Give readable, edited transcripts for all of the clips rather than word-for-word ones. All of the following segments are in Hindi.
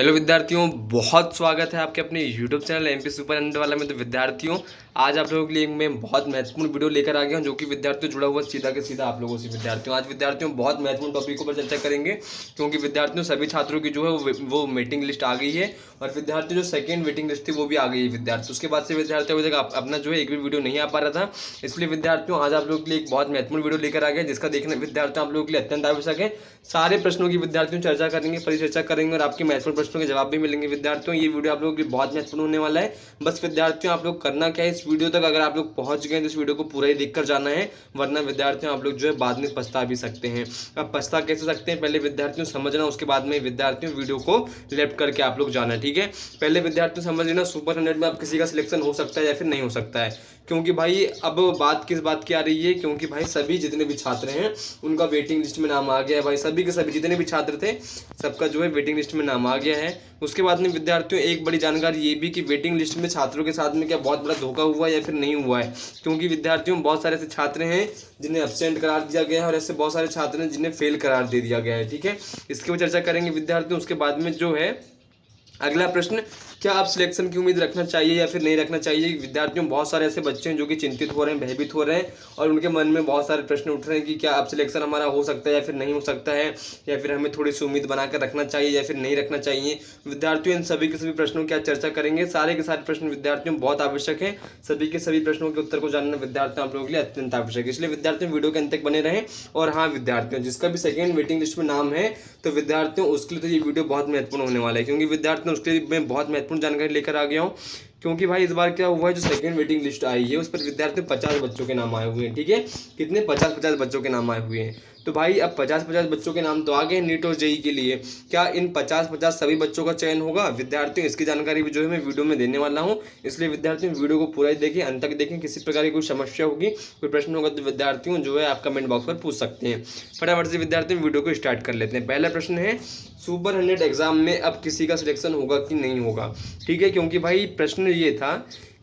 हेलो विद्यार्थियों, बहुत स्वागत है आपके अपने YouTube channel MP super hundred वाला में। तो विद्यार्थियों, आज आप लोगों के लिए मैं बहुत महत्वपूर्ण वीडियो लेकर आ गया हूं, जो कि विद्यार्थियों जुड़ा हुआ सीधा के सीधा आप लोगों से। विद्यार्थियों, आज विद्यार्थियों बहुत महत्वपूर्ण टॉपिकों पर चर्चा करेंगे, क्योंकि विद्यार्थियों सभी छात्रों की जो है वो वेटिंग लिस्ट आ गई है, और विद्यार्थियों जो सेकेंड वेटिंग लिस्ट थी वो भी आ गई है विद्यार्थी। उसके बाद से विद्यार्थियों अभी तक अपना जो है एक भी वीडियो नहीं आ पा रहा था, इसलिए विद्यार्थियों आज आप लोगों के लिए एक बहुत महत्वपूर्ण वीडियो लेकर आ गया, जिसका देखना विद्यार्थियों आप लोगों के लिए अत्यंत आवश्यक है। सारे प्रश्नों की विद्यार्थियों चर्चा करेंगे, परिचर्चा करेंगे, और आपके महत्वपूर्ण प्रश्नों के जवाब भी मिलेंगे। विद्यार्थियों, ये वीडियो आप लोगों के लिए बहुत महत्वपूर्ण होने वाला है। बस विद्यार्थियों, आप लोग करना क्या है, इस वीडियो तक अगर आप लोग पहुंच गए तो इस वीडियो को पूरा ही देखकर जाना है, वरना विद्यार्थियों आप लोग जो है बाद में पछता भी सकते हैं। अब पछता कैसे सकते हैं, पहले विद्यार्थियों समझना, उसके बाद में विद्यार्थियों वीडियो को लेफ्ट करके आप लोग जाना, ठीक है। पहले विद्यार्थियों समझ लेना, सुपर 100 में आप किसी का सिलेक्शन हो सकता है या फिर नहीं हो सकता है। क्योंकि भाई अब बात किस बात की आ रही है, क्योंकि भाई सभी जितने भी छात्र हैं उनका वेटिंग लिस्ट में नाम आ गया है। भाई सभी के सभी जितने भी छात्र थे सबका जो है वेटिंग लिस्ट में नाम आ गया है। उसके बाद में विद्यार्थियों एक बड़ी जानकारी ये भी कि वेटिंग लिस्ट में छात्रों के साथ में क्या बहुत बड़ा धोखा हुआ है या फिर नहीं हुआ है। क्योंकि विद्यार्थियों बहुत सारे ऐसे छात्र हैं जिन्हें एब्सेंट करार दिया गया है, और ऐसे बहुत सारे छात्र हैं जिन्हें फेल करार दे दिया गया है, ठीक है। इसकी भी चर्चा करेंगे विद्यार्थियों। उसके बाद में जो है अगला प्रश्न, क्या आप सिलेक्शन की उम्मीद रखना चाहिए या फिर नहीं रखना चाहिए। विद्यार्थियों बहुत सारे ऐसे बच्चे हैं जो कि चिंतित हो रहे हैं, भयभीत हो रहे हैं, और उनके मन में बहुत सारे प्रश्न उठ रहे हैं कि क्या अब सिलेक्शन हमारा हो सकता है या फिर नहीं हो सकता है, या फिर हमें थोड़ी सी उम्मीद बनाकर रखना चाहिए या फिर नहीं रखना चाहिए। विद्यार्थियों, इन सभी के सभी प्रश्नों की आज चर्चा करेंगे। सारे के सारे प्रश्न विद्यार्थियों बहुत आवश्यक है। सभी के सभी प्रश्नों के उत्तर को जानना विद्यार्थियों आप लोगों के लिए अत्यंत आवश्यक है, इसलिए विद्यार्थियों वीडियो के अंत तक बने रहें। और हाँ विद्यार्थियों, जिसका भी सेकेंड वेटिंग लिस्ट में नाम है, तो विद्यार्थियों उसके लिए तो ये वीडियो बहुत महत्वपूर्ण होने वाला है, क्योंकि विद्यार्थियों उसके लिए मैं बहुत महत्वपूर्ण जानकारी लेकर आ गया हूँ। क्योंकि भाई इस बार क्या हुआ है, जो सेकंड वेटिंग लिस्ट आई है उस पर विद्यार्थियों 50 बच्चों के नाम आए हुए हैं, ठीक है। कितने 50 बच्चों के नाम आए हुए हैं। तो भाई अब 50 बच्चों के नाम तो आ गए नीट और जेई के लिए। क्या इन 50 सभी बच्चों का चयन होगा विद्यार्थियों, इसकी जानकारी भी जो है मैं वीडियो में देने वाला हूँ, इसलिए विद्यार्थियों वीडियो को पूरा ही देखें, अंत तक देखें। किसी प्रकार की कोई समस्या होगी, कोई प्रश्न होगा, तो विद्यार्थियों जो है आप कमेंट बॉक्स पर पूछ सकते हैं। फटाफट से विद्यार्थियों वीडियो को स्टार्ट कर लेते हैं। पहला प्रश्न है, सुपर 100 एग्जाम में अब किसी का सिलेक्शन होगा कि नहीं होगा, ठीक है। क्योंकि भाई प्रश्न ये था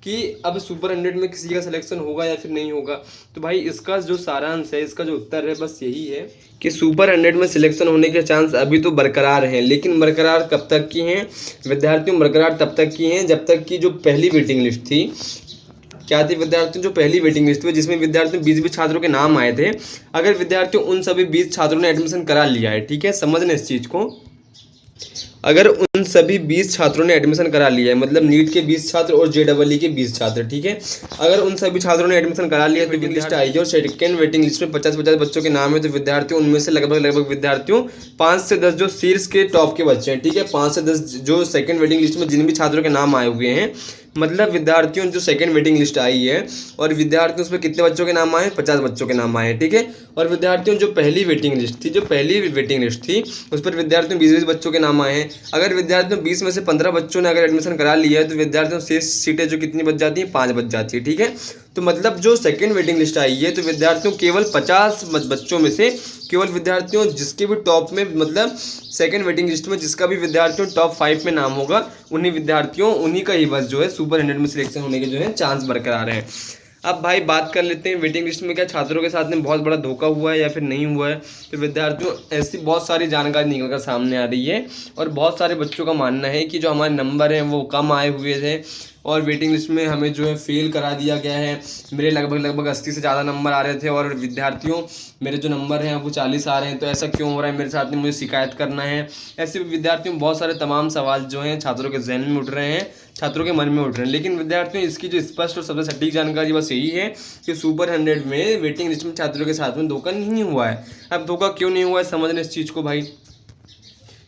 कि अब सुपर 100 में किसी का सिलेक्शन होगा या फिर नहीं होगा। तो भाई इसका जो सारांश है, इसका जो उत्तर है, बस यही है कि सुपर 100 में सिलेक्शन होने के चांस अभी तो बरकरार हैं। लेकिन बरकरार कब तक की हैं विद्यार्थियों, बरकरार तब तक की हैं जब तक कि जो पहली वेटिंग लिस्ट थी, क्या थी विद्यार्थियों, जो पहली वेटिंग लिस्ट थी जिसमें विद्यार्थियों 20 छात्रों के नाम आए थे, अगर विद्यार्थियों उन सभी 20 छात्रों ने एडमिशन करा लिया है, ठीक है, समझना इस चीज़ को। अगर उन सभी 20 छात्रों ने एडमिशन करा लिया है, मतलब नीट के 20 छात्र और जेडबलई के 20 छात्र, ठीक है, अगर उन सभी छात्रों ने एडमिशन करा लिया है, वेटिंग लिस्ट आई है और सेकंड वेटिंग लिस्ट में 50 बच्चों के नाम है, तो विद्यार्थियों उनमें से लगभग विद्यार्थियों 5 से 10 जो शीर्ष के टॉप के बच्चे हैं, ठीक है, 5 से 10 जो सेकंड वेटिंग लिस्ट में जिन भी छात्रों के नाम आए हुए हैं, मतलब विद्यार्थियों जो सेकंड वेटिंग लिस्ट आई है और विद्यार्थियों उसमें कितने बच्चों के नाम आए, 50 बच्चों के नाम आए, ठीक है। और विद्यार्थियों जो पहली वेटिंग लिस्ट थी उस पर विद्यार्थियों 20 बच्चों के नाम आए हैं। अगर विद्यार्थियों 20 में से 15 बच्चों ने अगर एडमिशन करा लिया है, तो विद्यार्थियों शेष सीटें जो कितनी बच जाती हैं, 5 बच जाती है, ठीक है। तो मतलब जो सेकंड वेटिंग लिस्ट आई है, तो विद्यार्थियों केवल 50 बच्चों में से केवल विद्यार्थियों जिसके भी टॉप में, मतलब सेकंड वेटिंग लिस्ट में जिसका भी विद्यार्थियों टॉप 5 में नाम होगा, उन्हीं का ही बस जो है सुपर 100 में सिलेक्शन होने के जो है चांस बरकरार हैं। अब भाई बात कर लेते हैं वेटिंग लिस्ट में क्या छात्रों के साथ में बहुत बड़ा धोखा हुआ है या फिर नहीं हुआ है। तो विद्यार्थियों ऐसी बहुत सारी जानकारी निकल कर सामने आ रही है, और बहुत सारे बच्चों का मानना है कि जो हमारे नंबर हैं वो कम आए हुए थे, और वेटिंग लिस्ट में हमें जो है फेल करा दिया गया है। मेरे लगभग 80 से ज़्यादा नंबर आ रहे थे, और विद्यार्थियों मेरे जो नंबर हैं वो 40 आ रहे हैं, तो ऐसा क्यों हो रहा है मेरे साथ में, मुझे शिकायत करना है। ऐसे विद्यार्थियों बहुत सारे तमाम सवाल जो हैं छात्रों के जहन में उठ रहे हैं, छात्रों के मन में उठ रहे हैं। लेकिन विद्यार्थियों इसकी जो स्पष्ट और सबसे सटीक जानकारी बस यही है कि सुपर 100 में वेटिंग लिस्ट में छात्रों के साथ में धोखा नहीं हुआ है। अब धोखा क्यों नहीं हुआ है, समझने इस चीज़ को भाई।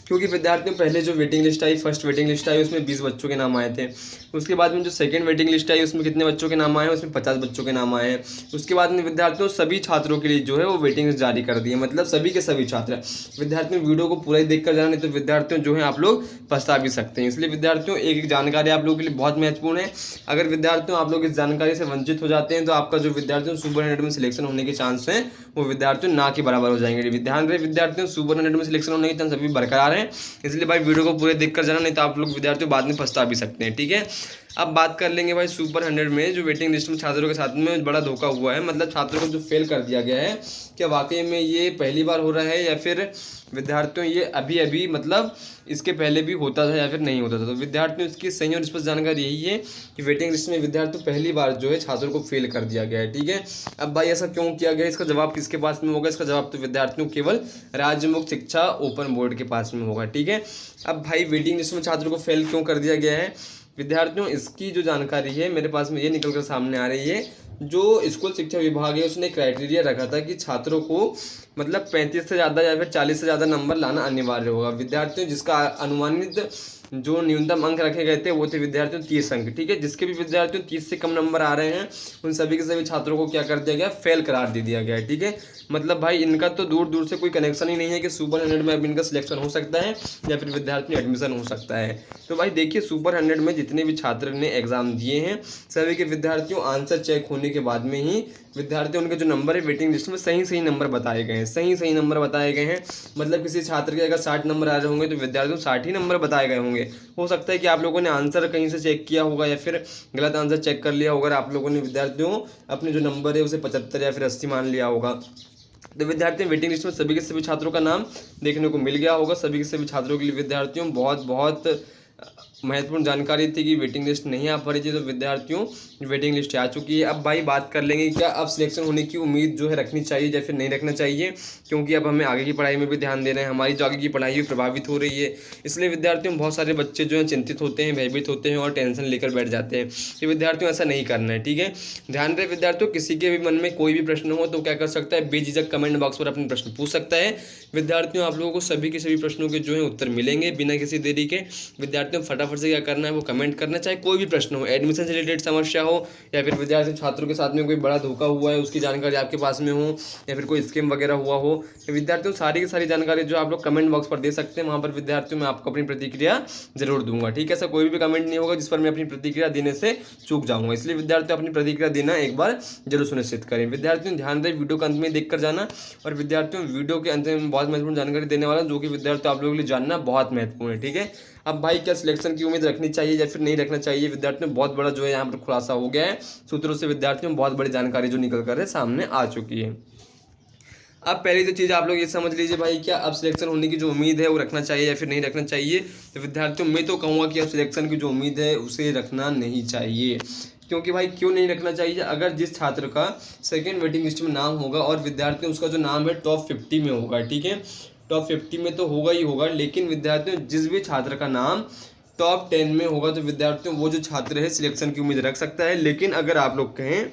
क्योंकि विद्यार्थियों पहले जो वेटिंग लिस्ट आई, फर्स्ट वेटिंग लिस्ट आई, उसमें 20 बच्चों के नाम आए थे। उसके बाद में जो सेकंड वेटिंग लिस्ट आई उसमें कितने बच्चों के नाम आए हैं, उसमें 50 बच्चों के नाम आए हैं। उसके बाद में विद्यार्थियों सभी छात्रों के लिए जो है वो वेटिंग लिस्ट जारी कर दी है, मतलब सभी के सभी छात्र। विद्यार्थियों वीडियो को पूरा ही देख कर जाना, नहीं तो विद्यार्थियों जो है आप लोग पछता भी सकते हैं। इसलिए विद्यार्थियों एक जानकारी आप लोगों के लिए बहुत महत्वपूर्ण है। अगर विद्यार्थियों आप लोग इस जानकारी से वंचित हो जाते हैं, तो आपका जो विद्यार्थियों सुपर 100 में सिलेक्शन होने के चांस हैं वो विद्यार्थियों ना के बराबर हो जाएंगे। ध्यान रहे विद्यार्थियों, सुपर 100 में सिलेक्शन होने के चांस अभी बरकरार हैं, इसलिए भाई वीडियो को पूरे देखकर जाना, नहीं तो आप लोग विद्यार्थियों बाद में पछता भी सकते हैं, ठीक है। अब बात कर लेंगे भाई सुपर 100 में जो वेटिंग लिस्ट में छात्रों के साथ में बड़ा धोखा हुआ है, मतलब छात्रों को जो फेल कर दिया गया है, क्या वाकई में ये पहली बार हो रहा है या फिर विद्यार्थियों ये अभी अभी मतलब इसके पहले भी होता था या फिर नहीं होता था। तो विद्यार्थियों इसकी सही और स्पष्ट जानकारी यही है कि वेटिंग लिस्ट में विद्यार्थियों पहली बार जो है छात्रों को फेल कर दिया गया है। ठीक है, अब भाई ऐसा क्यों किया गया, इसका जवाब किसके पास में होगा? इसका जवाब तो विद्यार्थियों केवल राज्य मुक्त शिक्षा ओपन बोर्ड के पास में होगा। ठीक है, अब भाई वेटिंग लिस्ट में छात्रों को फेल क्यों कर दिया गया है विद्यार्थियों, इसकी जो जानकारी है मेरे पास में ये निकल कर सामने आ रही है। जो स्कूल शिक्षा विभाग है उसने क्राइटेरिया रखा था कि छात्रों को मतलब 35 से ज़्यादा या फिर 40 से ज़्यादा नंबर लाना अनिवार्य होगा। विद्यार्थियों जिसका अनुमानित जो न्यूनतम अंक रखे गए थे वो थे विद्यार्थियों 30 अंक। ठीक है, जिसके भी विद्यार्थियों 30 से कम नंबर आ रहे हैं उन सभी के सभी छात्रों को क्या कर दिया गया? फेल करार दे दिया गया है। ठीक है, मतलब भाई इनका तो दूर दूर से कोई कनेक्शन ही नहीं है कि सुपर 100 में अब इनका सिलेक्शन हो सकता है या फिर विद्यार्थी एडमिशन हो सकता है। तो भाई देखिए सुपर 100 में जितने भी छात्र ने एग्जाम दिए हैं सभी के विद्यार्थियों आंसर चेक होने के बाद में ही विद्यार्थी उनके जो नंबर है वेटिंग लिस्ट में सही नंबर बताए गए हैं, सही नंबर बताए गए हैं। मतलब किसी छात्र के अगर 60 नंबर आ रहे होंगे तो विद्यार्थियों 60 ही नंबर बताए गए होंगे। हो सकता है कि आप लोगों ने आंसर कहीं से चेक किया होगा या फिर गलत आंसर चेक कर लिया होगा, आप लोगों ने विद्यार्थियों अपने जो नंबर है उसे 75 या फिर 80 मान लिया होगा। तो विद्यार्थी वेटिंग लिस्ट में सभी के सभी छात्रों का नाम देखने को मिल गया होगा। सभी के सभी छात्रों के लिए विद्यार्थियों बहुत महत्वपूर्ण जानकारी थी कि वेटिंग लिस्ट नहीं आ पा रही थी, तो विद्यार्थियों वेटिंग लिस्ट आ चुकी है। अब भाई बात कर लेंगे क्या अब सिलेक्शन होने की उम्मीद जो है रखनी चाहिए या फिर नहीं रखना चाहिए, क्योंकि अब हमें आगे की पढ़ाई में भी ध्यान देना है, हमारी जो आगे की पढ़ाई है प्रभावित हो रही है। इसलिए विद्यार्थियों बहुत सारे बच्चे जो हैं चिंतित होते हैं, भयभीत होते हैं और टेंशन लेकर बैठ जाते हैं। तो विद्यार्थियों ऐसा नहीं करना है। ठीक है, ध्यान रहे विद्यार्थियों, किसी के भी मन में कोई भी प्रश्न हो तो क्या कर सकता है, बेझिझक कमेंट बॉक्स पर अपने प्रश्न पूछ सकता है। विद्यार्थियों आप लोगों को सभी के सभी प्रश्नों के जो है उत्तर मिलेंगे बिना किसी देरी के। विद्यार्थियों फटाफट से क्या करना है वो कमेंट करना, चाहे कोई भी प्रश्न हो, एडमिशन से रिलेटेड समस्या हो या फिर विद्यार्थी छात्रों के साथ में कोई बड़ा धोखा हुआ है उसकी जानकारी आपके पास में हो या फिर कोई स्कीम वगैरह हुआ हो, तो विद्यार्थियों सारी की सारी जानकारी जो आप लोग कमेंट बॉक्स पर दे सकते हैं। वहाँ पर विद्यार्थियों मैं आपको अपनी प्रतिक्रिया जरूर दूंगा। ठीक है, ऐसा कोई भी कमेंट नहीं होगा जिस पर मैं अपनी प्रतिक्रिया देने से चूक जाऊंगा, इसलिए विद्यार्थियों अपनी प्रतिक्रिया देना एक बार जरूर सुनिश्चित करें। विद्यार्थियों ध्यान दें वीडियो के अंत में देख कर जाना, और विद्यार्थियों वीडियो के अंत में बहुत महत्वपूर्ण जानकारी देने वाला जो कि विद्यार्थियों आप लोगों के लिए जानना बहुत महत्वपूर्ण है। ठीक है, अब भाई क्या सिलेक्शन की उम्मीद रखनी चाहिए या फिर नहीं रखना चाहिए, विद्यार्थियों बहुत बड़ा जो है यहाँ पर खुलासा हो गया है। सूत्रों से विद्यार्थियों बहुत बड़ी जानकारी जो निकल कर सामने आ चुकी है। अब पहली तो चीज़ आप लोग ये समझ लीजिए भाई, क्या अब सिलेक्शन होने की जो उम्मीद है वो रखना चाहिए या फिर नहीं रखना चाहिए। तो विद्यार्थियों मैं तो कहूँगा कि अब सिलेक्शन की जो उम्मीद है उसे रखना नहीं चाहिए। क्योंकि भाई क्यों नहीं रखना चाहिए, अगर जिस छात्र का सेकेंड वेटिंग लिस्ट में नाम होगा और विद्यार्थियों उसका जो नाम है टॉप 50 में होगा, ठीक है, टॉप 50 में तो होगा ही होगा, लेकिन विद्यार्थियों जिस भी छात्र का नाम टॉप 10 में होगा तो विद्यार्थियों वो जो छात्र है सिलेक्शन की उम्मीद रख सकता है। लेकिन अगर आप लोग कहें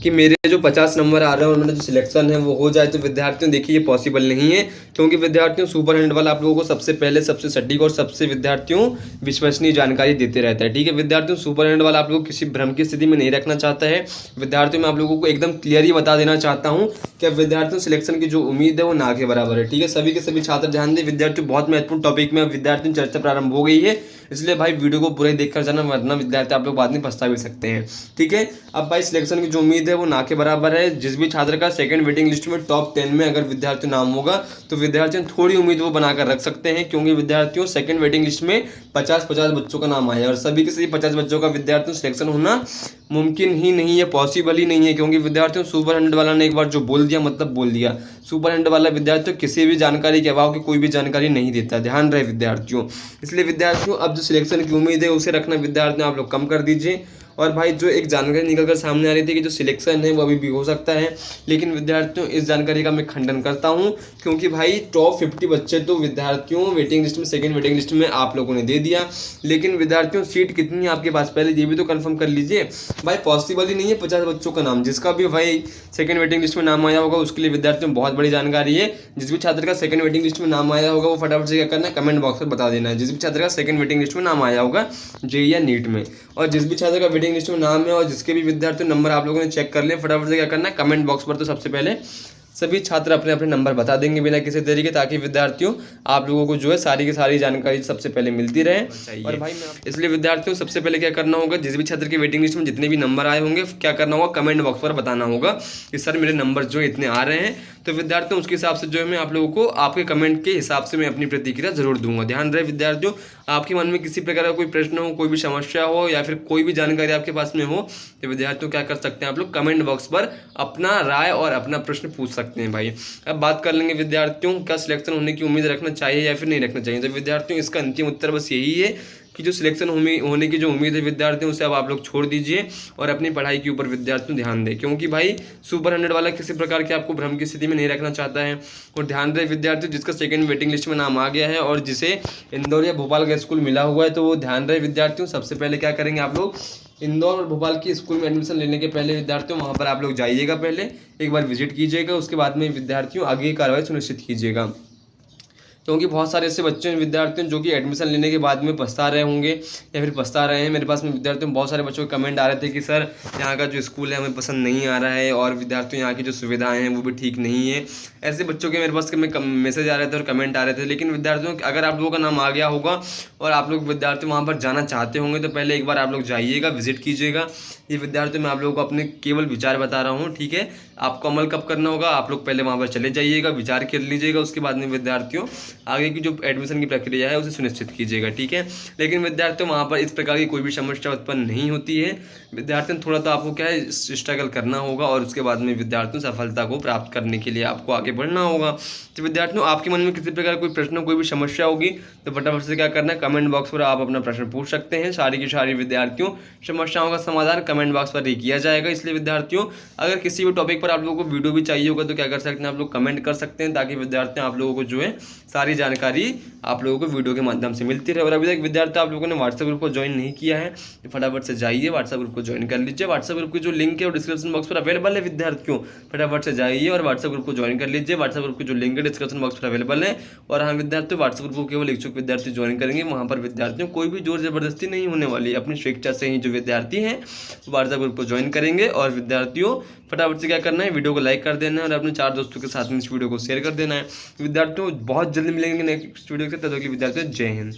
कि मेरे जो 50 नंबर आ रहे हैं और मेरा जो सिलेक्शन है वो हो जाए, तो विद्यार्थियों देखिए ये पॉसिबल नहीं है, क्योंकि विद्यार्थियों सुपर 100 वाला आप लोगों को सबसे पहले सबसे सटीक और सबसे विद्यार्थियों विश्वसनीय जानकारी देते रहता है। ठीक है, विद्यार्थियों सुपर 100 वाला आप लोगों को किसी भ्रम की स्थिति में नहीं रखना चाहता है। विद्यार्थियों मैं आप लोगों को एकदम क्लियर ही बता देना चाहता हूँ कि विद्यार्थियों सिलेक्शन की जो उम्मीद है वो ना के बराबर है। ठीक है, सभी के सभी छात्र ध्यान दें, विद्यार्थियों बहुत महत्वपूर्ण टॉपिक में विद्यार्थियों चर्चा प्रारंभ हो गई है, इसलिए भाई वीडियो को पूरे देखकर जाना, वरना विद्यार्थी आप लोग बाद में पछता भी सकते हैं। ठीक है, अब भाई सिलेक्शन की जो उम्मीद है वो ना के बराबर है। जिस भी छात्र का सेकंड वेटिंग लिस्ट में टॉप 10 में अगर विद्यार्थी नाम होगा तो विद्यार्थियों थोड़ी उम्मीद वो बनाकर रख सकते हैं, क्योंकि विद्यार्थियों सेकंड वेटिंग लिस्ट में 50 बच्चों का नाम आया और सभी के सभी 50 बच्चों का विद्यार्थियों सिलेक्शन होना मुमकिन ही नहीं है, पॉसिबल ही नहीं है, क्योंकि विद्यार्थियों सुपर 100 वाला ने एक बार जो बोल दिया मतलब बोल दिया। सुपर 100 वाला विद्यार्थियों किसी भी जानकारी के अभाव की कोई भी जानकारी नहीं देता, ध्यान रहे विद्यार्थियों। इसलिए विद्यार्थियों अब जो सिलेक्शन की उम्मीद है उसे रखना विद्यार्थियों आप लोग कम कर दीजिए। और भाई जो एक जानकारी निकल कर सामने आ रही थी कि जो सिलेक्शन है वो अभी भी हो सकता है, लेकिन विद्यार्थियों इस जानकारी का मैं खंडन करता हूं, क्योंकि भाई टॉप 50 बच्चे तो विद्यार्थियों वेटिंग लिस्ट में सेकंड वेटिंग लिस्ट में आप लोगों ने दे दिया, लेकिन विद्यार्थियों सीट कितनी है आपके पास पहले ये भी तो कंफर्म कर लीजिए। भाई पॉसिबल ही नहीं है 50 बच्चों का नाम, जिसका भी भाई सेकंड वेटिंग लिस्ट में नाम आया होगा उसके लिए विद्यार्थियों बहुत बड़ी जानकारी है। जिस भी छात्र का सेकंड वेटिंग लिस्ट में नाम आया होगा वो फटाफट से क्या करना है, कमेंट बॉक्स पर बता देना है। जिस भी छात्र का सेकंड वेटिंग लिस्ट में नाम आया होगा जेईई या नीट में, और जिस भी छात्र का वेटिंग लिस्ट में नाम है और जिसके भी विद्यार्थी नंबर आप लोगों ने चेक कर लिए, फटाफट से क्या करना है, कमेंट बॉक्स पर तो सबसे पहले सभी छात्र अपने अपने नंबर बता देंगे बिना किसी देरी के, ताकि विद्यार्थियों आप लोगों को जो है सारी की सारी जानकारी सबसे पहले मिलती रहे। और भाई इसलिए विद्यार्थियों सबसे पहले क्या करना होगा, जिस भी छात्र के वेटिंग लिस्ट में जितने भी नंबर आए होंगे क्या करना होगा, कमेंट बॉक्स पर बताना होगा कि सर मेरे नंबर जो इतने आ रहे हैं। तो विद्यार्थियों उसके हिसाब से जो है मैं आप लोगों को आपके कमेंट के हिसाब से मैं अपनी प्रतिक्रिया जरूर दूंगा। ध्यान रहे विद्यार्थियों, आपके मन में किसी प्रकार का कोई प्रश्न हो, कोई भी समस्या हो या फिर कोई भी जानकारी आपके पास में हो, तो विद्यार्थियों क्या कर सकते हैं आप लोग कमेंट बॉक्स पर अपना राय और अपना प्रश्न पूछ सकते हैं भाई। अब बात कर लेंगे विद्यार्थियों, क्या सिलेक्शन होने की उम्मीद रखना चाहिए या फिर नहीं रखना चाहिए। तो विद्यार्थियों इसका अंतिम उत्तर बस यही है कि जो सिलेक्शन होने की जो उम्मीद है विद्यार्थियों, उसे अब आप लोग छोड़ दीजिए और अपनी पढ़ाई के ऊपर विद्यार्थियों ध्यान दें, क्योंकि भाई सुपर 100 वाला किसी प्रकार के आपको भ्रम की स्थिति में नहीं रखना चाहता है। और ध्यान रहे विद्यार्थियों, जिसका सेकंड वेटिंग लिस्ट में नाम आ गया है और जिसे इंदौर या भोपाल का स्कूल मिला हुआ है, तो वो ध्यान रहे विद्यार्थियों, सबसे पहले क्या करेंगे आप लोग, इंदौर और भोपाल की स्कूल में एडमिशन लेने के पहले विद्यार्थियों वहाँ पर आप लोग जाइएगा, पहले एक बार विजिट कीजिएगा, उसके बाद में विद्यार्थियों आगे की कार्रवाई सुनिश्चित कीजिएगा। क्योंकि बहुत सारे ऐसे बच्चे विद्यार्थियों जो कि एडमिशन लेने के बाद में पछता रहे होंगे या फिर पछता रहे हैं। मेरे पास में विद्यार्थियों बहुत सारे बच्चों के कमेंट आ रहे थे कि सर यहाँ का जो स्कूल है हमें पसंद नहीं आ रहा है और विद्यार्थियों यहाँ की जो सुविधाएं हैं वो भी ठीक नहीं है। ऐसे बच्चों के मेरे पास में मैसेज आ रहे थे और कमेंट आ रहे थे। लेकिन विद्यार्थियों अगर आप लोगों का नाम आ गया होगा और आप लोग विद्यार्थी वहाँ पर जाना चाहते होंगे तो पहले एक बार आप लोग जाइएगा, विजिट कीजिएगा। ये विद्यार्थियों मैं आप लोगों को अपने केवल विचार बता रहा हूँ, ठीक है। आपको अमल कब करना होगा, आप लोग पहले वहाँ पर चले जाइएगा, विचार कर लीजिएगा, उसके बाद में विद्यार्थियों आगे की जो एडमिशन की प्रक्रिया है उसे सुनिश्चित कीजिएगा, ठीक है। लेकिन विद्यार्थियों वहाँ पर इस प्रकार की कोई भी समस्या उत्पन्न नहीं होती है। विद्यार्थियों थोड़ा तो आपको क्या है स्ट्रगल करना होगा और उसके बाद में विद्यार्थियों सफलता को प्राप्त करने के लिए आपको आगे बढ़ना होगा। तो विद्यार्थियों आपके मन में किसी प्रकार कोई प्रश्न, कोई भी समस्या होगी तो फटाफट से क्या करना है, कमेंट बॉक्स पर आप अपना प्रश्न पूछ सकते हैं। सारी की सारी विद्यार्थियों समस्याओं का समाधान कमेंट बॉक्स पर ही किया जाएगा। इसलिए विद्यार्थियों अगर किसी भी टॉपिक पर आप लोगों को वीडियो भी चाहिए होगा तो क्या कर सकते हैं, आप लोग कमेंट कर सकते हैं, ताकि विद्यार्थियों आप लोगों को जो है सारी जानकारी आप लोगों को वीडियो के माध्यम से मिलती रहे। और अभी तक विद्यार्थी आप लोगों ने व्हाट्सएप ग्रुप को ज्वाइन नहीं किया है तो फटाफट से जाइए व्हाट्सएप ग्रुप को ज्वाइन कर लीजिए। व्हाट्सएप ग्रुप की जो लिंक है वो डिस्क्रिप्शन बॉक्स पर अवेलेबल है। विद्यार्थियों फटाफट से जाइए और व्हाट्सएप ग्रुप को ज्वाइन कर लीजिए। व्हाट्सएप ग्रुप की जो लिंक है डिस्क्रिप्शन बॉक्स पर अवेलेबल है। और हाँ विद्यार्थियों, व्हाट्सएप ग्रुप को केवल इच्छुक विद्यार्थी ज्वाइन करेंगे। वहाँ पर विद्यार्थियों कोई भी जोर जबरदस्ती नहीं होने वाली, अपनी स्वेच्छा से ही जो विद्यार्थी हैं व्हाट्सएप ग्रुप को ज्वाइन करेंगे। और विद्यार्थियों फटाफट से क्या करना है, वीडियो को लाइक कर देना है और अपने 4 दोस्तों के साथ में इस वीडियो को शेयर कर देना है। विद्यार्थियों बहुत जल्दी मिलेंगे नेक्स्ट वीडियो के, तब तक के लिए विद्यार्थियों जय हिंद।